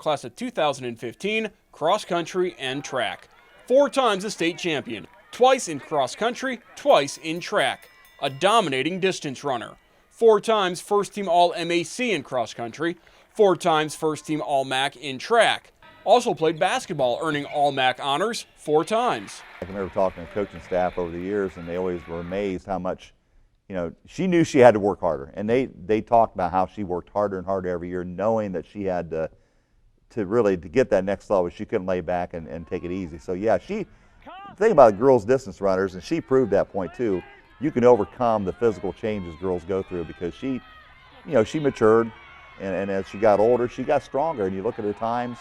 class of 2015, cross country and track. 4 times a state champion, twice in cross country, twice in track. A dominating distance runner. 4 times first team All-MAC in cross country, 4 times first team All-MAC in track. Also played basketball, earning All-MAC honors 4 times. I can remember talking to coaching staff over the years, and they always were amazed how much, she knew she had to work harder. And they talked about how she worked harder and harder every year, knowing that she had to really get that next level. She couldn't lay back and take it easy. So yeah, think about girls distance runners, and she proved that point too. You can overcome the physical changes girls go through because she matured, and as she got older, she got stronger. And you look at her times,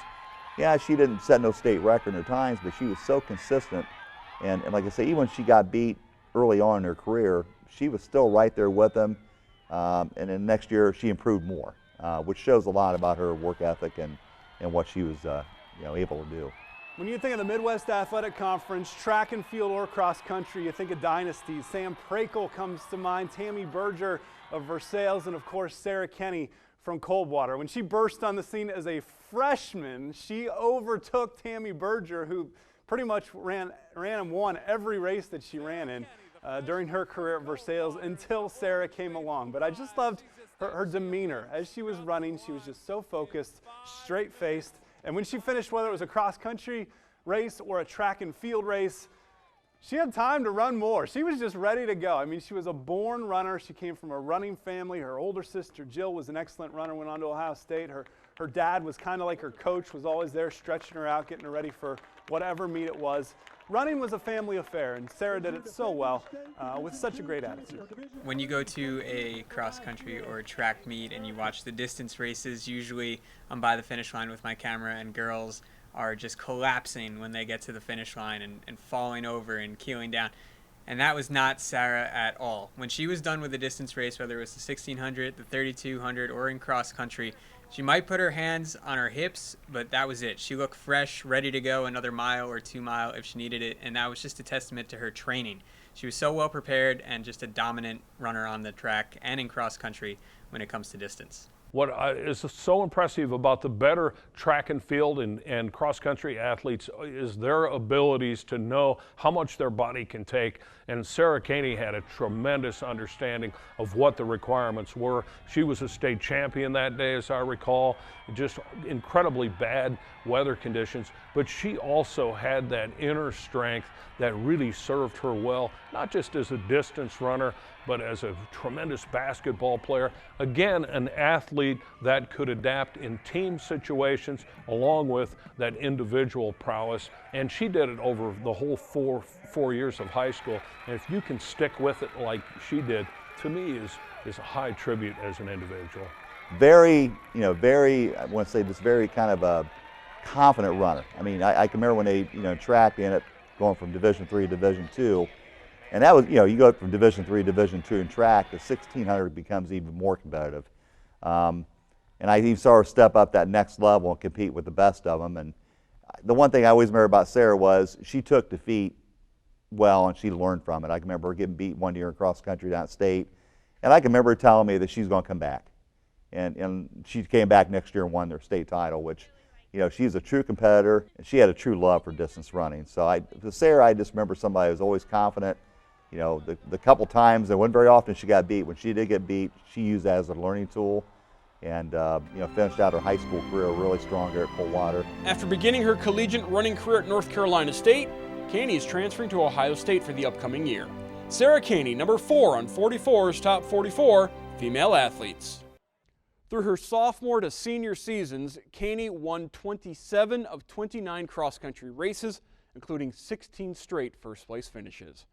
yeah, she didn't set no state record in her times, but she was so consistent. And like I say, even when she got beat early on in her career, she was still right there with them. And then next year, she improved more, which shows a lot about her work ethic and what she was able to do. When you think of the Midwest Athletic Conference, track and field or cross country, you think of dynasties. Sam Prakel comes to mind, Tammy Berger of Versailles, and of course Sarah Kanney from Coldwater. When she burst on the scene as a freshman, she overtook Tammy Berger, who pretty much ran and won every race that she ran in during her career at Versailles until Sarah came along. But I just loved her demeanor. As she was running, she was just so focused, straight-faced. And when she finished, whether it was a cross-country race or a track and field race, she had time to run more. She was just ready to go. I mean, she was a born runner. She came from a running family. Her older sister, Jill, was an excellent runner, went on to Ohio State. Her dad was kind of like her coach, was always there stretching her out, getting her ready for whatever meet it was. Running was a family affair, and Sarah did it so well with such a great attitude. When you go to a cross-country or a track meet and you watch the distance races, usually I'm by the finish line with my camera and girls are just collapsing when they get to the finish line and falling over and keeling down. And that was not Sarah at all. When she was done with the distance race, whether it was the 1600, the 3200, or in cross country, she might put her hands on her hips, but that was it. She looked fresh, ready to go another mile or 2 mile if she needed it, and that was just a testament to her training. She was so well prepared and just a dominant runner on the track and in cross country when it comes to distance. What is so impressive about the better track and field and cross-country athletes is their abilities to know how much their body can take. And Sarah Kanney had a tremendous understanding of what the requirements were. She was a state champion that day, as I recall, just incredibly bad weather conditions. But she also had that inner strength that really served her well, not just as a distance runner, but as a tremendous basketball player. Again, an athlete that could adapt in team situations along with that individual prowess. And she did it over the whole four years of high school. And if you can stick with it like she did, to me is a high tribute as an individual. Very, I want to say this very kind of a confident runner. I mean, I can remember when they, track, they ended up going from Division III to Division II. And that was, you go from Division III to Division II in track, the 1600 becomes even more competitive. And I even saw her step up that next level and compete with the best of them. And the one thing I always remember about Sarah was she took defeat well and she learned from it. I can remember her getting beat one year in cross country down at state. And I can remember her telling me that she's going to come back. And she came back next year and won their state title, which, she's a true competitor and she had a true love for distance running. So for Sarah, I just remember somebody who was always confident. The couple times, it wasn't very often she got beat. When she did get beat, she used that as a learning tool and finished out her high school career really strong here at Coldwater. After beginning her collegiate running career at North Carolina State, Kanney is transferring to Ohio State for the upcoming year. Sarah Kanney, number 4 on 44's Top 44 Female Athletes. Through her sophomore to senior seasons, Kanney won 27 of 29 cross-country races, including 16 straight first-place finishes.